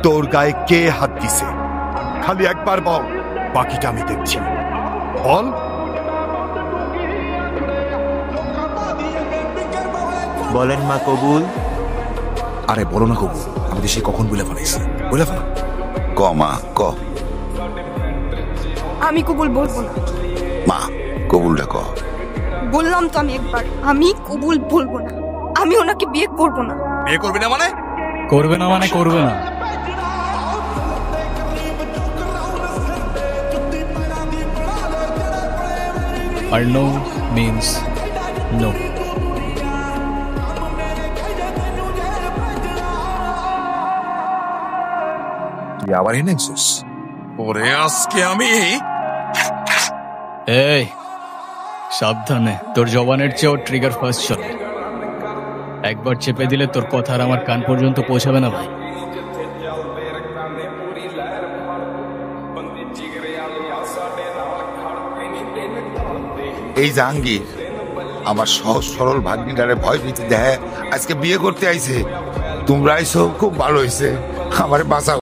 তোর গায়ে কে হাত দিছে? খালি একবার বল, বাকিটা আমি দেখছি। বল। বলেন মা কবুল। আরে বলো না কবুল, আমি তো সে কখন বলে ফেলাইছি, বলে ফেলা। ক মা ক। আমি কবুল বলবো না। মা কবুলটা ক। বললাম তো আমি একবার, আমি কবুল বলবো না। আমি ওনাকে বিয়ে করবো না। বিয়ে করবি না মানে? করবে না মানে করবে না। আর নো মিন্স নো। তুই আবার এনেছিস? ওরে আজকে আমি এই সাবধানে, তোর জবানের চেয়েও ট্রিগার ফার্স্ট চলে। একবার চেপে দিলে তোর কথা আর আমার কান পর্যন্ত পৌঁছাবে না ভাই। এই জাহাঙ্গীর আমার সহজ সরল ভাগ্নিটারে ভয় দিতে দেয়, আজকে বিয়ে করতে আইছে। তোমরা আইছো খুব ভালো হয়েছে, আমার বাঁচাও।